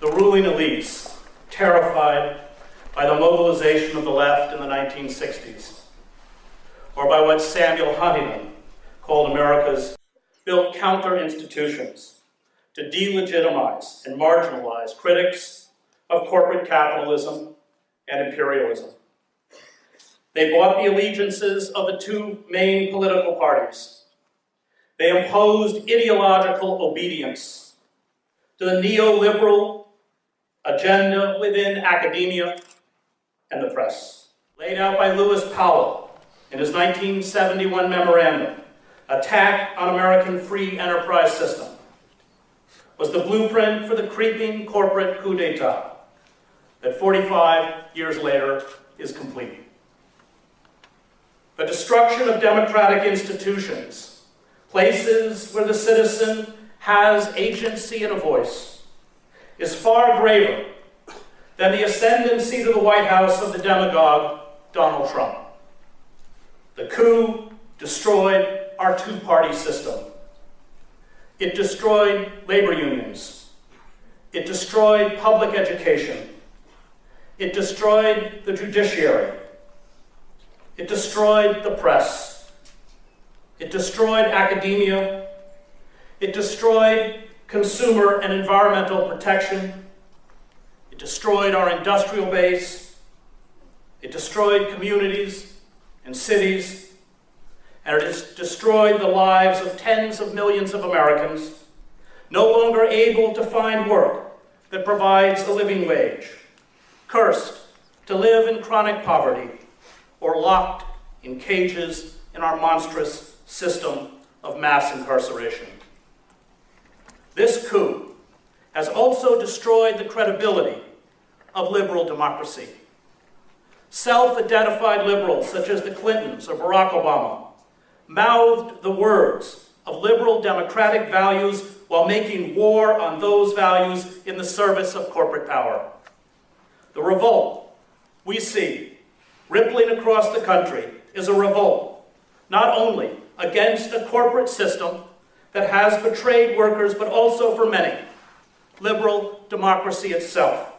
the ruling elites, terrified by the mobilization of the left in the 1960s, or by what Samuel Huntington called America's built counter-institutions to delegitimize and marginalize critics of corporate capitalism and imperialism. They bought the allegiances of the two main political parties. They imposed ideological obedience to the neoliberal agenda within academia and the press. Laid out by Lewis Powell in his 1971 memorandum, Attack on American Free Enterprise System, was the blueprint for the creeping corporate coup d'etat that 45 years later is complete. The destruction of democratic institutions, places where the citizen has agency and a voice, is far graver than the ascendancy to the White House of the demagogue Donald Trump. The coup destroyed our two-party system. It destroyed labor unions. It destroyed public education. It destroyed the judiciary. It destroyed the press. It destroyed academia. It destroyed consumer and environmental protection. It destroyed our industrial base. It destroyed communities and cities. And it has destroyed the lives of tens of millions of Americans, no longer able to find work that provides a living wage, cursed to live in chronic poverty, or locked in cages in our monstrous system of mass incarceration. This coup has also destroyed the credibility of liberal democracy. Self-identified liberals, such as the Clintons or Barack Obama, mouthed the words of liberal democratic values while making war on those values in the service of corporate power. The revolt we see rippling across the country is a revolt not only against a corporate system that has betrayed workers, but also, for many, liberal democracy itself.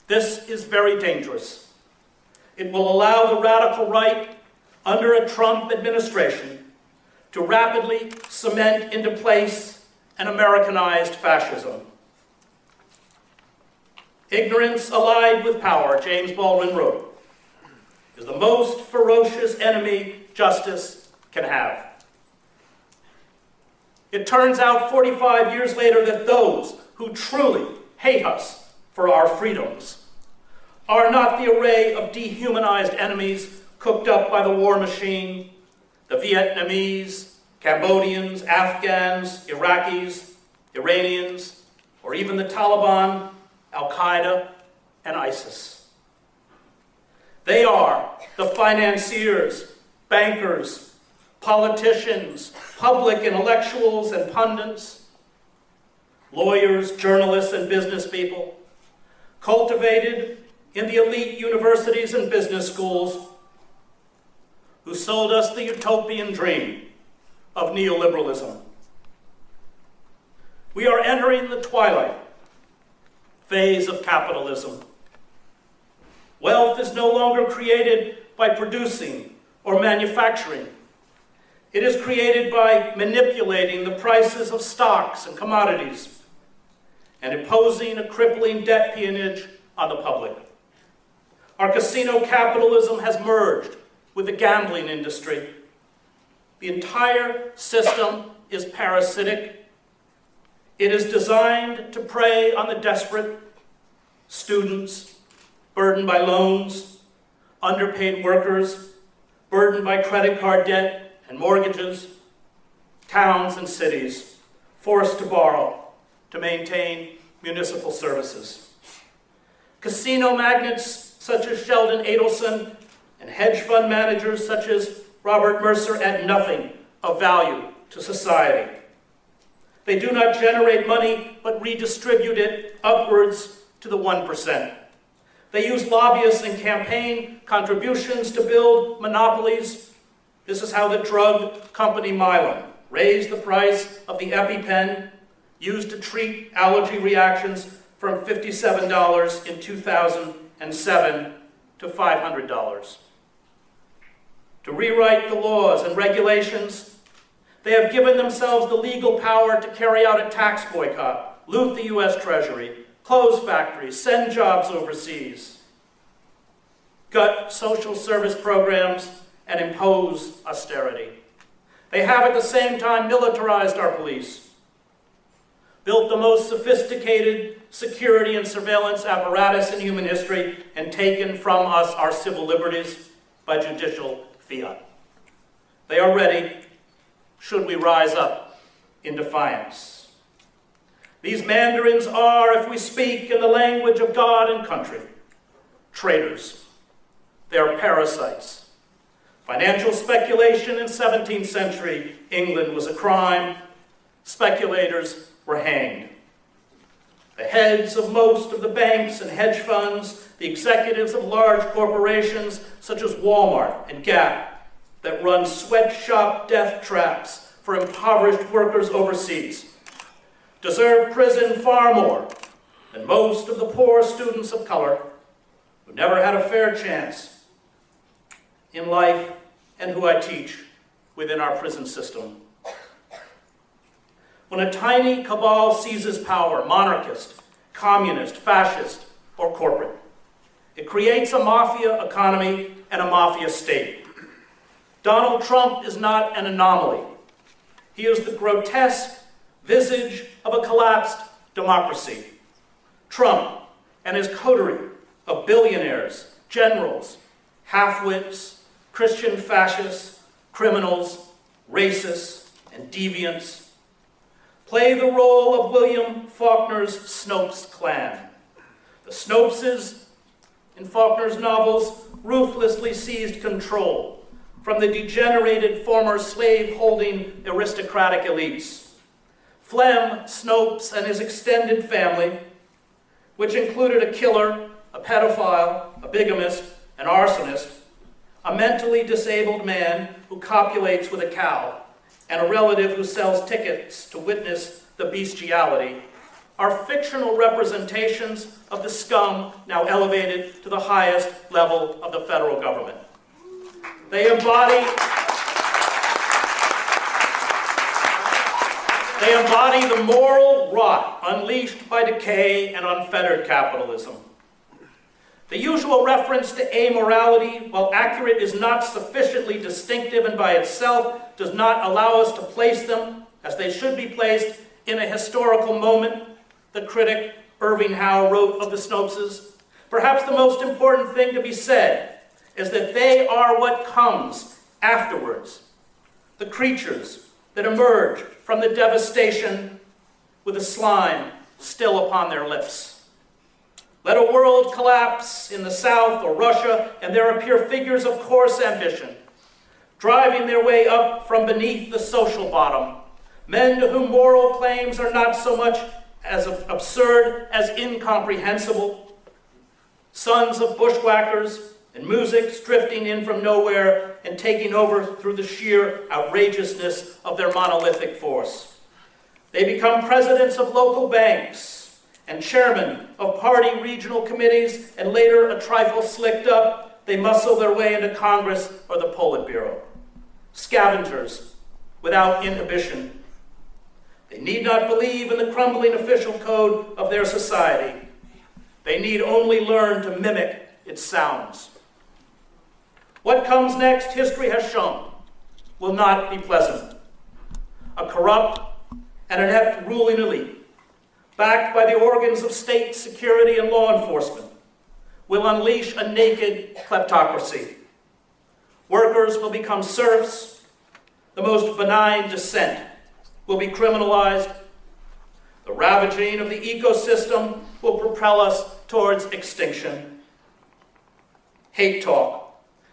This is very dangerous. It will allow the radical right under a Trump administration to rapidly cement into place an Americanized fascism. Ignorance allied with power, James Baldwin wrote, is the most ferocious enemy justice can have. It turns out 45 years later that those who truly hate us for our freedoms are not the array of dehumanized enemies cooked up by the war machine, the Vietnamese, Cambodians, Afghans, Iraqis, Iranians, or even the Taliban, Al-Qaeda, and ISIS. They are the financiers, bankers, politicians, public intellectuals and pundits, lawyers, journalists, and business people, cultivated in the elite universities and business schools, who sold us the utopian dream of neoliberalism. We are entering the twilight phase of capitalism. Wealth is no longer created by producing or manufacturing. It is created by manipulating the prices of stocks and commodities and imposing a crippling debt peonage on the public. Our casino capitalism has merged with the gambling industry. The entire system is parasitic. It is designed to prey on the desperate, students burdened by loans, underpaid workers burdened by credit card debt and mortgages, towns and cities forced to borrow to maintain municipal services. Casino magnates such as Sheldon Adelson and hedge fund managers such as Robert Mercer add nothing of value to society. They do not generate money, but redistribute it upwards to the 1%. They use lobbyists and campaign contributions to build monopolies. This is how the drug company Mylan raised the price of the EpiPen, used to treat allergy reactions from $57 in 2007 to $500. To rewrite the laws and regulations, they have given themselves the legal power to carry out a tax boycott, loot the U.S. Treasury, close factories, send jobs overseas, gut social service programs, and impose austerity. They have at the same time militarized our police, built the most sophisticated security and surveillance apparatus in human history, and taken from us our civil liberties by judicial fiat. They are ready, should we rise up in defiance. These mandarins are, if we speak in the language of God and country, traitors. They are parasites. Financial speculation in 17th century England was a crime. Speculators were hanged. The heads of most of the banks and hedge funds, the executives of large corporations such as Walmart and Gap that run sweatshop death traps for impoverished workers overseas, deserve prison far more than most of the poor students of color who never had a fair chance in life and who I teach within our prison system. When a tiny cabal seizes power, monarchist, communist, fascist, or corporate, it creates a mafia economy and a mafia state. Donald Trump is not an anomaly. He is the grotesque visage of a collapsed democracy. Trump and his coterie of billionaires, generals, half-wits, Christian fascists, criminals, racists, and deviants play the role of William Faulkner's Snopes clan. The Snopeses, in Faulkner's novels, ruthlessly seized control from the degenerated former slave-holding aristocratic elites. Flem Snopes and his extended family, which included a killer, a pedophile, a bigamist, an arsonist, a mentally disabled man who copulates with a cow, and a relative who sells tickets to witness the bestiality, are fictional representations of the scum now elevated to the highest level of the federal government. They embody the moral rot unleashed by decay and unfettered capitalism. The usual reference to amorality, while accurate, is not sufficiently distinctive and by itself does not allow us to place them, as they should be placed, in a historical moment. The critic Irving Howe wrote of the Snopeses. Perhaps the most important thing to be said is that they are what comes afterwards, the creatures that emerge from the devastation with the slime still upon their lips. Let a world collapse in the South or Russia, and there appear figures of coarse ambition, driving their way up from beneath the social bottom, men to whom moral claims are not so much as absurd as incomprehensible, sons of bushwhackers and musics drifting in from nowhere and taking over through the sheer outrageousness of their monolithic force. They become presidents of local banks and chairman of party regional committees, and later, a trifle slicked up, they muscle their way into Congress or the Politburo. Scavengers without inhibition. They need not believe in the crumbling official code of their society. They need only learn to mimic its sounds. What comes next, history has shown, will not be pleasant. A corrupt and inept ruling elite, backed by the organs of state security and law enforcement, will unleash a naked kleptocracy. Workers will become serfs. The most benign dissent will be criminalized. The ravaging of the ecosystem will propel us towards extinction. Hate talk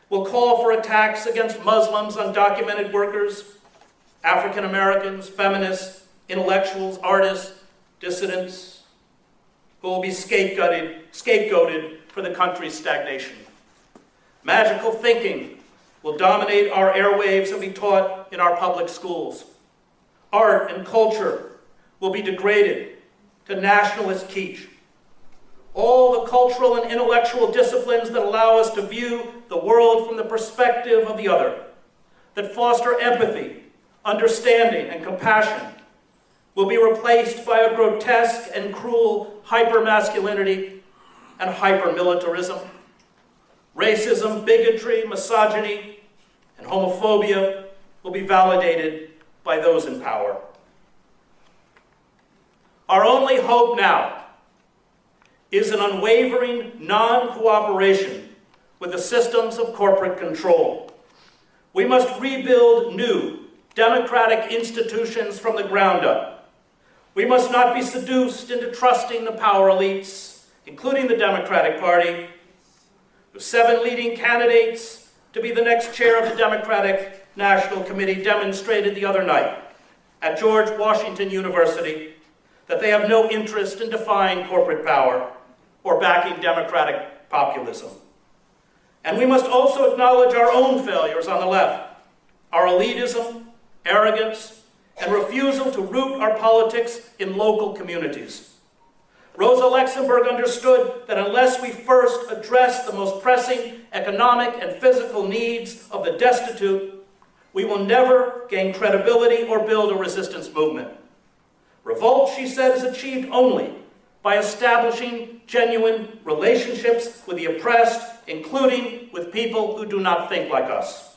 will call for attacks against Muslims, undocumented workers, African Americans, feminists, intellectuals, artists, dissidents, who will be scapegoated for the country's stagnation. Magical thinking will dominate our airwaves and be taught in our public schools. Art and culture will be degraded to nationalist kitsch. All the cultural and intellectual disciplines that allow us to view the world from the perspective of the other, that foster empathy, understanding, and compassion, will be replaced by a grotesque and cruel hypermasculinity and hypermilitarism. Racism, bigotry, misogyny, and homophobia will be validated by those in power. Our only hope now is an unwavering non-cooperation with the systems of corporate control. We must rebuild new, democratic institutions from the ground up. We must not be seduced into trusting the power elites, including the Democratic Party, with 7 leading candidates to be the next chair of the Democratic National Committee demonstrated the other night at George Washington University that they have no interest in defying corporate power or backing democratic populism. And we must also acknowledge our own failures on the left, our elitism, arrogance, and refusal to root our politics in local communities. Rosa Luxemburg understood that unless we first address the most pressing economic and physical needs of the destitute, we will never gain credibility or build a resistance movement. Revolt, she said, is achieved only by establishing genuine relationships with the oppressed, including with people who do not think like us.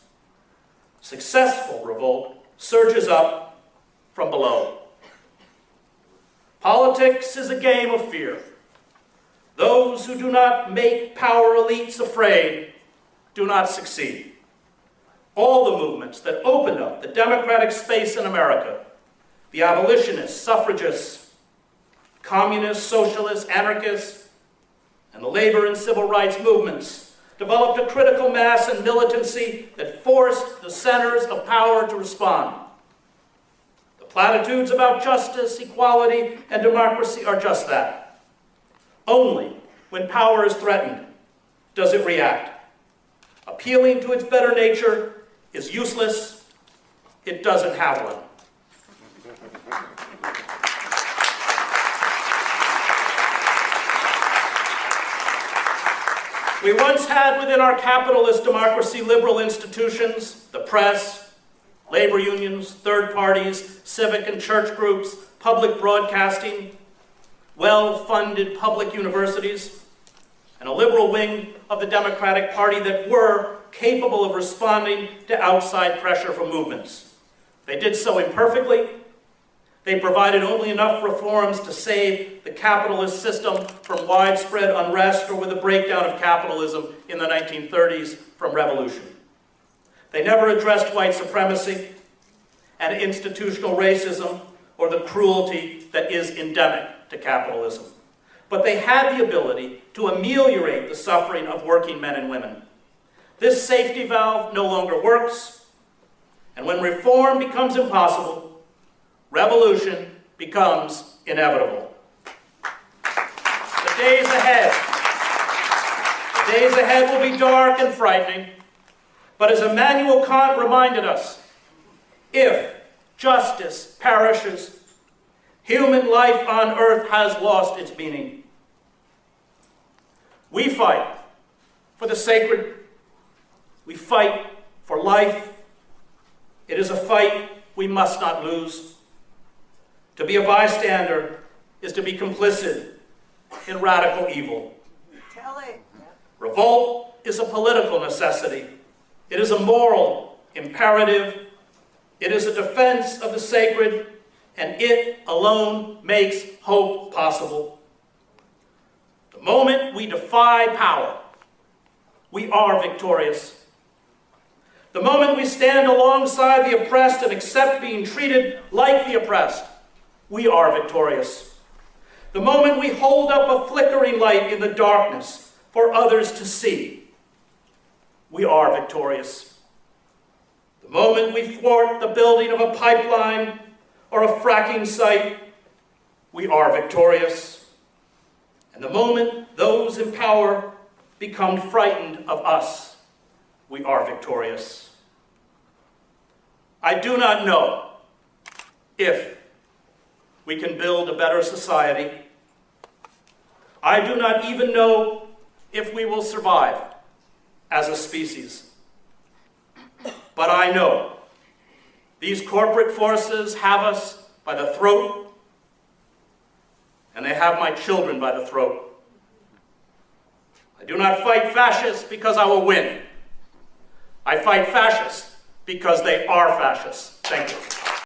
Successful revolt surges up from below. Politics is a game of fear. Those who do not make power elites afraid do not succeed. All the movements that opened up the democratic space in America, the abolitionists, suffragists, communists, socialists, anarchists, and the labor and civil rights movements, developed a critical mass and militancy that forced the centers of power to respond. The platitudes about justice, equality, and democracy are just that. Only when power is threatened does it react. Appealing to its better nature is useless. It doesn't have one. We once had within our capitalist democracy liberal institutions, the press, labor unions, third parties, civic and church groups, public broadcasting, well-funded public universities, and a liberal wing of the Democratic Party that were capable of responding to outside pressure from movements. They did so imperfectly. They provided only enough reforms to save the capitalist system from widespread unrest or with a breakdown of capitalism in the 1930s from revolution. They never addressed white supremacy and institutional racism or the cruelty that is endemic to capitalism. But they had the ability to ameliorate the suffering of working men and women. This safety valve no longer works, and when reform becomes impossible, revolution becomes inevitable. The days ahead will be dark and frightening, but as Immanuel Kant reminded us, if justice perishes, human life on earth has lost its meaning. We fight for the sacred. We fight for life. It is a fight we must not lose. To be a bystander is to be complicit in radical evil. Tell it. Revolt is a political necessity. It is a moral imperative. It is a defense of the sacred, and it alone makes hope possible. The moment we defy power, we are victorious. The moment we stand alongside the oppressed and accept being treated like the oppressed, we are victorious. The moment we hold up a flickering light in the darkness for others to see, we are victorious. The moment we thwart the building of a pipeline or a fracking site, we are victorious. And the moment those in power become frightened of us, we are victorious. I do not know if we can build a better society. I do not even know if we will survive as a species. But I know these corporate forces have us by the throat, and they have my children by the throat. I do not fight fascists because I will win. I fight fascists because they are fascists. Thank you.